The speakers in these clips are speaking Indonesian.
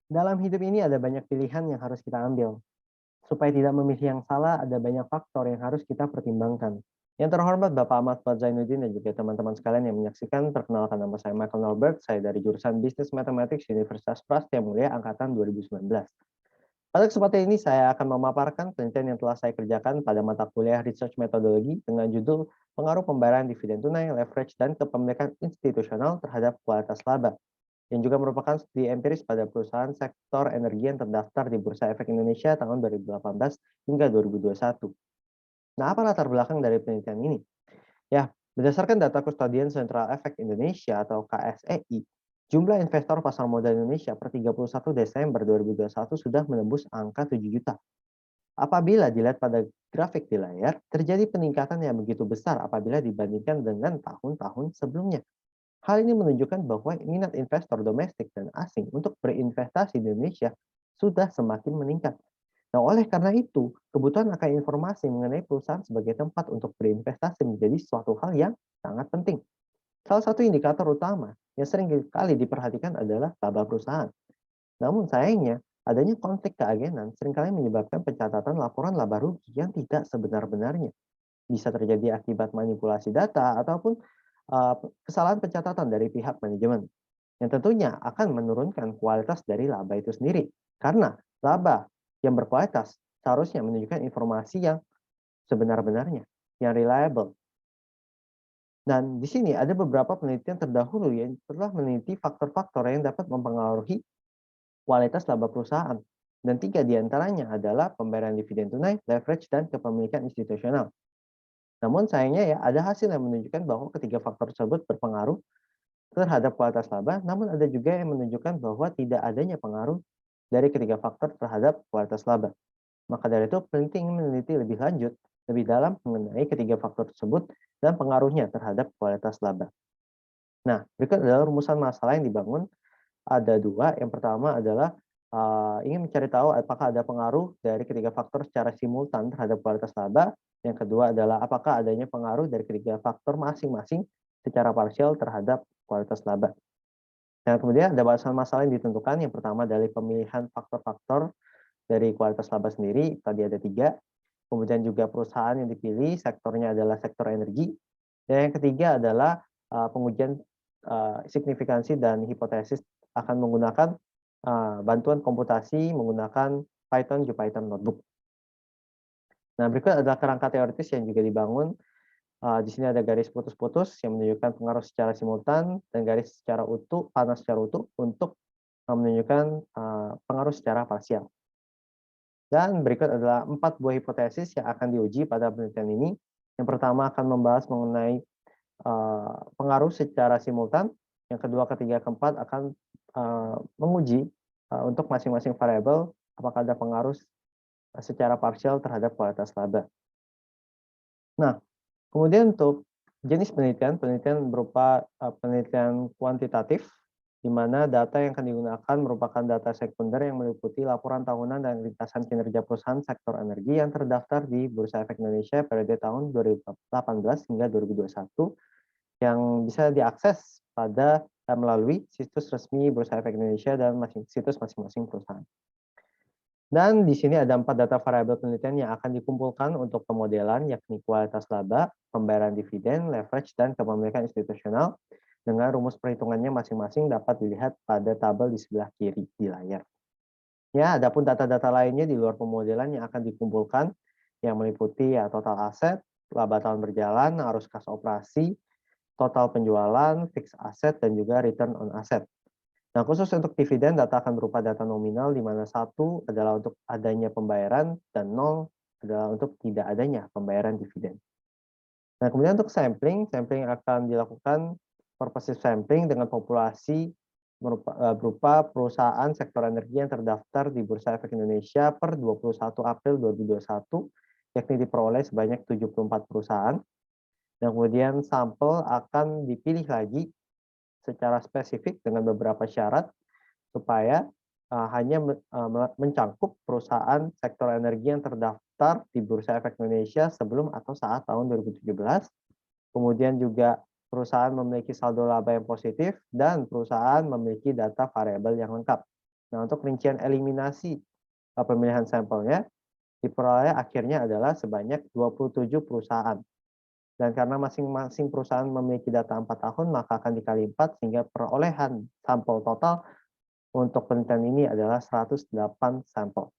Dalam hidup ini ada banyak pilihan yang harus kita ambil. Supaya tidak memilih yang salah, ada banyak faktor yang harus kita pertimbangkan. Yang terhormat Bapak Ahmad Zainuddin dan juga teman-teman sekalian yang menyaksikan, perkenalkan nama saya Michael Norbert, saya dari jurusan Business Mathematics Universitas Prastia Mulia Angkatan 2019. Pada kesempatan ini saya akan memaparkan penelitian yang telah saya kerjakan pada mata kuliah Research Methodology dengan judul Pengaruh Pembayaran Dividen Tunai, Leverage, dan Kepemilikan Institusional terhadap Kualitas Laba, yang juga merupakan studi empiris pada perusahaan sektor energi yang terdaftar di Bursa Efek Indonesia tahun 2018 hingga 2021. Nah, apa latar belakang dari penelitian ini? Ya, berdasarkan data Kustodian Sentral Efek Indonesia atau KSEI, jumlah investor pasar modal Indonesia per 31 Desember 2021 sudah menembus angka 7 juta. Apabila dilihat pada grafik di layar, terjadi peningkatan yang begitu besar apabila dibandingkan dengan tahun-tahun sebelumnya. Hal ini menunjukkan bahwa minat investor domestik dan asing untuk berinvestasi di Indonesia sudah semakin meningkat. Nah, oleh karena itu, kebutuhan akan informasi mengenai perusahaan sebagai tempat untuk berinvestasi menjadi suatu hal yang sangat penting. Salah satu indikator utama yang sering kali diperhatikan adalah laba perusahaan. Namun sayangnya, adanya konflik keagenan seringkali menyebabkan pencatatan laporan laba rugi yang tidak sebenar-benarnya. Bisa terjadi akibat manipulasi data ataupun kesalahan pencatatan dari pihak manajemen, yang tentunya akan menurunkan kualitas dari laba itu sendiri. Karena laba yang berkualitas seharusnya menunjukkan informasi yang sebenar-benarnya, yang reliable. Dan di sini ada beberapa penelitian terdahulu yang telah meneliti faktor-faktor yang dapat mempengaruhi kualitas laba perusahaan. Dan 3 diantaranya adalah pembayaran dividen tunai, leverage, dan kepemilikan institusional. Namun sayangnya ya, ada hasil yang menunjukkan bahwa ketiga faktor tersebut berpengaruh terhadap kualitas laba, namun ada juga yang menunjukkan bahwa tidak adanya pengaruh dari ketiga faktor terhadap kualitas laba. Maka dari itu penting meneliti lebih lanjut, lebih dalam mengenai ketiga faktor tersebut dan pengaruhnya terhadap kualitas laba. Nah, berikut adalah rumusan masalah yang dibangun. Ada dua. Yang pertama adalah ingin mencari tahu apakah ada pengaruh dari ketiga faktor secara simultan terhadap kualitas laba. Yang kedua adalah apakah adanya pengaruh dari ketiga faktor masing-masing secara parsial terhadap kualitas laba. Dan kemudian ada bahasan masalah yang ditentukan. Yang pertama dari pemilihan faktor-faktor dari kualitas laba sendiri, tadi ada 3. Kemudian juga perusahaan yang dipilih, sektornya adalah sektor energi. Dan yang ketiga adalah pengujian signifikansi dan hipotesis akan menggunakan bantuan komputasi menggunakan Python, JPython Notebook. Nah, berikut adalah kerangka teoritis yang juga dibangun. Di sini ada garis putus-putus yang menunjukkan pengaruh secara simultan dan garis secara utuh, panas secara utuh untuk menunjukkan pengaruh secara parsial. Dan berikut adalah 4 buah hipotesis yang akan diuji pada penelitian ini. Yang pertama akan membahas mengenai pengaruh secara simultan. Yang kedua, ketiga, keempat akan menguji untuk masing-masing variabel apakah ada pengaruh secara parsial terhadap kualitas laba. Nah, kemudian untuk jenis penelitian, penelitian berupa penelitian kuantitatif, di mana data yang akan digunakan merupakan data sekunder yang meliputi laporan tahunan dan ringkasan kinerja perusahaan sektor energi yang terdaftar di Bursa Efek Indonesia periode tahun 2018 hingga 2021, yang bisa diakses melalui situs resmi Bursa Efek Indonesia dan situs masing-masing perusahaan. Dan di sini ada 4 data variabel penelitian yang akan dikumpulkan untuk pemodelan, yakni kualitas laba, pembayaran dividen, leverage, dan kepemilikan institusional, dengan rumus perhitungannya masing-masing dapat dilihat pada tabel di sebelah kiri di layar. Ya, adapun data-data lainnya di luar pemodelan yang akan dikumpulkan, yang meliputi ya total aset, laba tahun berjalan, arus kas operasi, total penjualan, fixed asset, dan juga return on asset. Nah, khusus untuk dividen, data akan berupa data nominal, di mana 1 adalah untuk adanya pembayaran dan 0 adalah untuk tidak adanya pembayaran dividen. Nah, kemudian untuk sampling, sampling akan dilakukan purposive sampling dengan populasi berupa perusahaan sektor energi yang terdaftar di Bursa Efek Indonesia per 21 April 2021, yakni diperoleh sebanyak 74 perusahaan. Dan kemudian sampel akan dipilih lagi secara spesifik dengan beberapa syarat supaya hanya mencangkup perusahaan sektor energi yang terdaftar di Bursa Efek Indonesia sebelum atau saat tahun 2017. Kemudian juga perusahaan memiliki saldo laba yang positif dan perusahaan memiliki data variabel yang lengkap. Nah, untuk rincian eliminasi pemilihan sampelnya diperoleh akhirnya adalah sebanyak 27 perusahaan. Dan karena masing-masing perusahaan memiliki data 4 tahun, maka akan dikali 4 sehingga perolehan sampel total untuk penelitian ini adalah 108 sampel.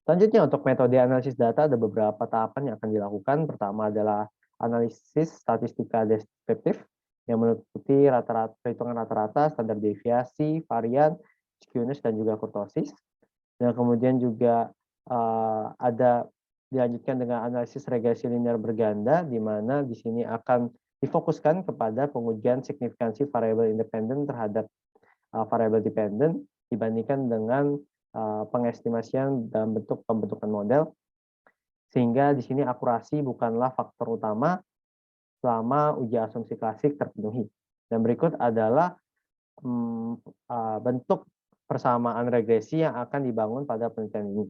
Selanjutnya untuk metode analisis data ada beberapa tahapan yang akan dilakukan. Pertama adalah analisis statistika deskriptif yang meliputi perhitungan rata-rata, standar deviasi, varian, skewness, dan juga kurtosis. Dan kemudian juga ada dilanjutkan dengan analisis regresi linear berganda, di mana di sini akan difokuskan kepada pengujian signifikansi variabel independen terhadap variabel dependen dibandingkan dengan pengestimasian dalam bentuk pembentukan model, sehingga di sini akurasi bukanlah faktor utama selama uji asumsi klasik terpenuhi. Dan berikut adalah bentuk persamaan regresi yang akan dibangun pada penelitian ini.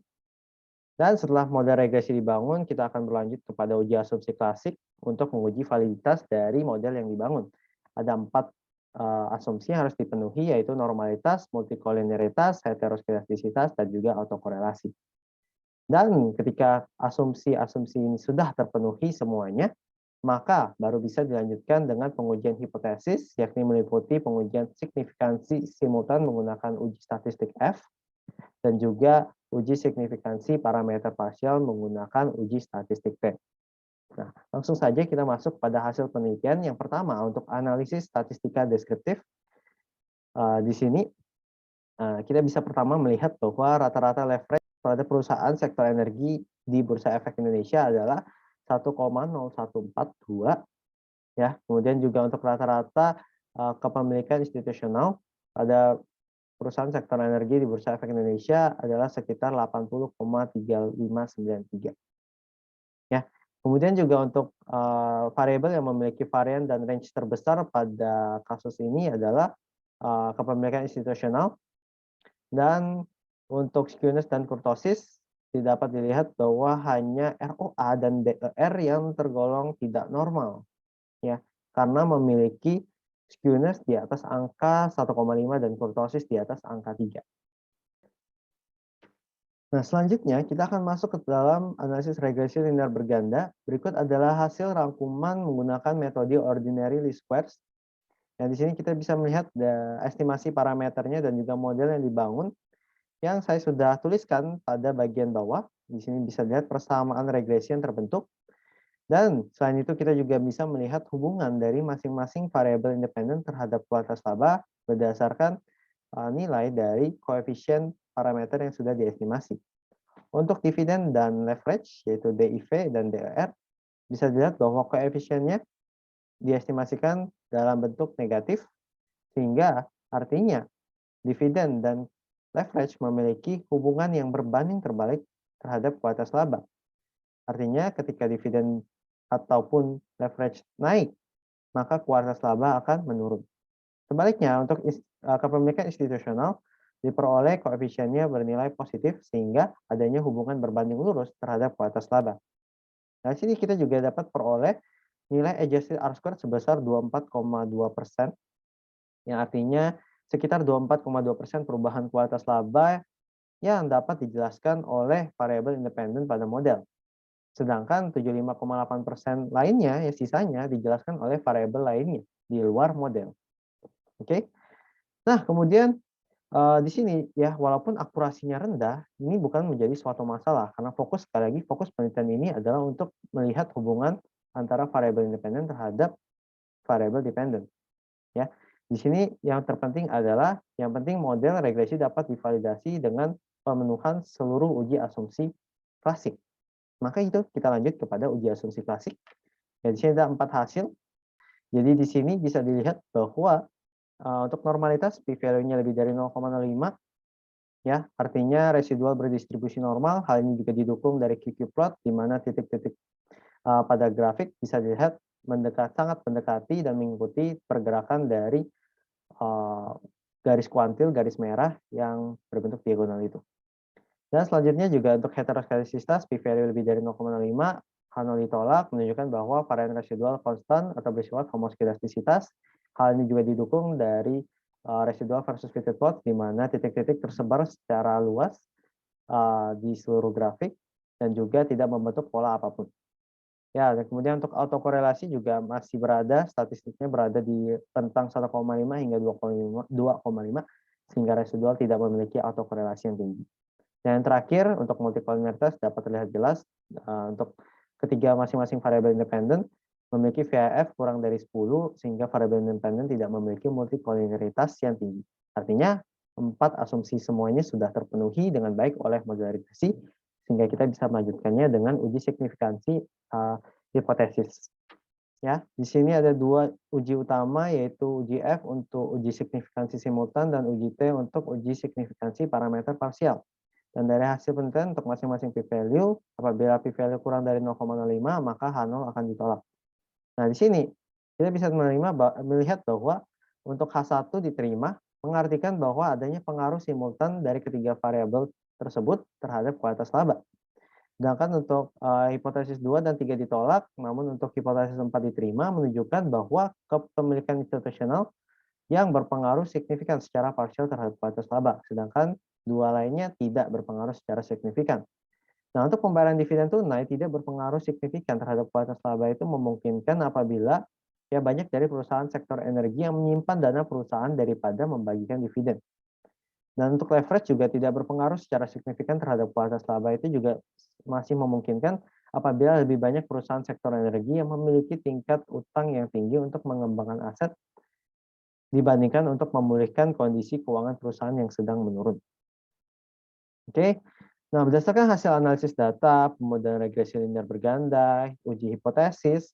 Dan setelah model regresi dibangun, kita akan berlanjut kepada uji asumsi klasik untuk menguji validitas dari model yang dibangun. Ada 4 asumsi yang harus dipenuhi, yaitu normalitas, multikolinearitas, heteroskedastisitas, dan juga autokorelasi. Dan ketika asumsi-asumsi ini sudah terpenuhi semuanya, maka baru bisa dilanjutkan dengan pengujian hipotesis, yakni meliputi pengujian signifikansi simultan menggunakan uji statistik F, dan juga uji signifikansi parameter parsial menggunakan uji statistik T. Nah, langsung saja kita masuk pada hasil penelitian. Yang pertama, untuk analisis statistika deskriptif. Di sini kita bisa pertama melihat bahwa rata-rata leverage pada perusahaan sektor energi di Bursa Efek Indonesia adalah 1,0142. Ya, kemudian juga untuk rata-rata kepemilikan institusional pada perusahaan sektor energi di Bursa Efek Indonesia adalah sekitar 80,3593. Ya. Kemudian juga untuk variabel yang memiliki varian dan range terbesar pada kasus ini adalah kepemilikan institusional, dan untuk skewness dan kurtosis dapat dilihat bahwa hanya ROA dan DER yang tergolong tidak normal, ya, karena memiliki skewness di atas angka 1,5 dan kurtosis di atas angka 3. Nah, selanjutnya kita akan masuk ke dalam analisis regresi linear berganda. Berikut adalah hasil rangkuman menggunakan metode ordinary least squares. Nah, di sini kita bisa melihat estimasi parameternya dan juga model yang dibangun yang saya sudah tuliskan pada bagian bawah. Di sini bisa dilihat persamaan regresi yang terbentuk. Dan selain itu kita juga bisa melihat hubungan dari masing-masing variabel independen terhadap kualitas laba berdasarkan nilai dari koefisien parameter yang sudah diestimasi. Untuk dividen dan leverage, yaitu DIV dan DER, bisa dilihat bahwa koefisiennya diestimasikan dalam bentuk negatif, sehingga artinya dividen dan leverage memiliki hubungan yang berbanding terbalik terhadap kualitas laba. Artinya ketika dividen ataupun leverage naik, maka kualitas laba akan menurun. Sebaliknya, untuk kepemilikan institusional diperoleh koefisiennya bernilai positif sehingga adanya hubungan berbanding lurus terhadap kualitas laba. Nah, di sini kita juga dapat peroleh nilai adjusted R-squared sebesar 24,2%, yang artinya sekitar 24,2% perubahan kualitas laba yang dapat dijelaskan oleh variabel independen pada model. Sedangkan 75,8% lainnya, ya sisanya dijelaskan oleh variabel lainnya di luar model. Oke. Nah, kemudian di sini ya, walaupun akurasinya rendah, ini bukan menjadi suatu masalah karena sekali lagi fokus penelitian ini adalah untuk melihat hubungan antara variabel independen terhadap variabel dependen. Ya, di sini yang terpenting adalah yang penting model regresi dapat divalidasi dengan pemenuhan seluruh uji asumsi klasik. Maka itu kita lanjut kepada uji asumsi klasik. Ya, di sini ada 4 hasil. Jadi di sini bisa dilihat bahwa untuk normalitas p-value-nya lebih dari 0,05, ya, artinya residual berdistribusi normal. Hal ini juga didukung dari QQ plot, di mana titik-titik pada grafik bisa dilihat sangat mendekati dan mengikuti pergerakan dari garis kuantil, garis merah yang berbentuk diagonal itu. Dan selanjutnya juga untuk heteroskedastisitas, p-value lebih dari 0,05, hal ditolak, menunjukkan bahwa varian residual konstan atau bersifat homoskedastisitas. Hal ini juga didukung dari residual versus fitted plot, di mana titik-titik tersebar secara luas di seluruh grafik dan juga tidak membentuk pola apapun. Ya, dan kemudian untuk autokorelasi juga masih berada, statistiknya berada di rentang 1,5 hingga 2,5, sehingga residual tidak memiliki autokorelasi yang tinggi. Dan yang terakhir, untuk multikolinialitas dapat terlihat jelas untuk ketiga masing-masing variabel independen memiliki VAF kurang dari 10, sehingga variabel independen tidak memiliki multikolinialitas yang tinggi. Artinya, 4 asumsi semuanya sudah terpenuhi dengan baik oleh modular regresi, sehingga kita bisa melanjutkannya dengan uji signifikansi hipotesis. Ya, di sini ada 2 uji utama, yaitu uji F untuk uji signifikansi simultan dan uji T untuk uji signifikansi parameter parsial. Dan dari hasil penelitian untuk masing-masing p-value, apabila p-value kurang dari 0,05, maka H0 akan ditolak. Nah, di sini kita bisa melihat bahwa untuk H1 diterima, mengartikan bahwa adanya pengaruh simultan dari ketiga variabel tersebut terhadap kualitas laba. Sedangkan untuk hipotesis 2 dan 3 ditolak, namun untuk hipotesis 4 diterima, menunjukkan bahwa kepemilikan institusional yang berpengaruh signifikan secara parsial terhadap kualitas laba, sedangkan 2 lainnya tidak berpengaruh secara signifikan. Nah, untuk pembayaran dividen tunai tidak berpengaruh signifikan terhadap kualitas laba itu memungkinkan apabila ya banyak dari perusahaan sektor energi yang menyimpan dana perusahaan daripada membagikan dividen. Dan untuk leverage juga tidak berpengaruh secara signifikan terhadap kualitas laba, itu juga masih memungkinkan apabila lebih banyak perusahaan sektor energi yang memiliki tingkat utang yang tinggi untuk mengembangkan aset dibandingkan untuk memulihkan kondisi keuangan perusahaan yang sedang menurun. Oke. Nah, berdasarkan hasil analisis data, pemodelan regresi linear berganda, uji hipotesis,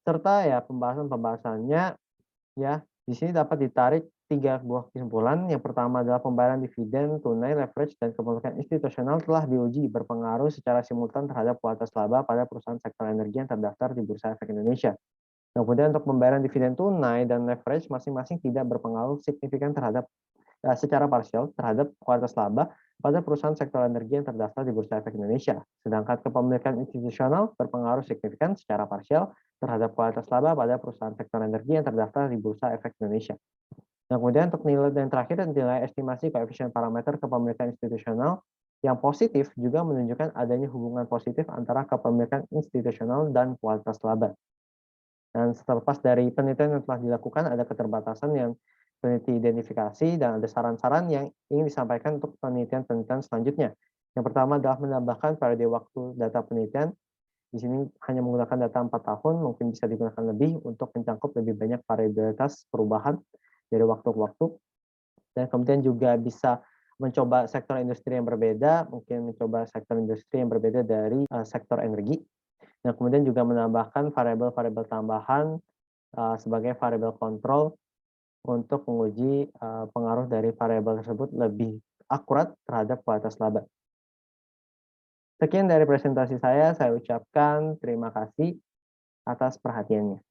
serta ya pembahasannya, ya di sini dapat ditarik 3 buah kesimpulan. Yang pertama adalah pembayaran dividen tunai, leverage, dan kepemilikan institusional telah diuji berpengaruh secara simultan terhadap kualitas laba pada perusahaan sektor energi yang terdaftar di Bursa Efek Indonesia. Kemudian untuk pembayaran dividen tunai dan leverage masing-masing tidak berpengaruh signifikan terhadap secara parsial terhadap kualitas laba pada perusahaan sektor energi yang terdaftar di Bursa Efek Indonesia. Sedangkan kepemilikan institusional berpengaruh signifikan secara parsial terhadap kualitas laba pada perusahaan sektor energi yang terdaftar di Bursa Efek Indonesia. Nah, kemudian untuk nilai yang terakhir, nilai estimasi koefisien parameter kepemilikan institusional yang positif juga menunjukkan adanya hubungan positif antara kepemilikan institusional dan kualitas laba. Dan terlepas dari penelitian yang telah dilakukan, ada keterbatasan yang peneliti identifikasi dan ada saran-saran yang ingin disampaikan untuk penelitian-penelitian selanjutnya. Yang pertama adalah menambahkan periode waktu data penelitian. Di sini hanya menggunakan data 4 tahun, mungkin bisa digunakan lebih untuk mencakup lebih banyak variabilitas perubahan dari waktu ke waktu. Dan kemudian juga bisa mencoba sektor industri yang berbeda, mungkin mencoba sektor industri yang berbeda dari sektor energi. Dan kemudian juga menambahkan variabel-variabel tambahan sebagai variabel kontrol untuk menguji pengaruh dari variabel tersebut lebih akurat terhadap kualitas laba. Sekian dari presentasi saya ucapkan terima kasih atas perhatiannya.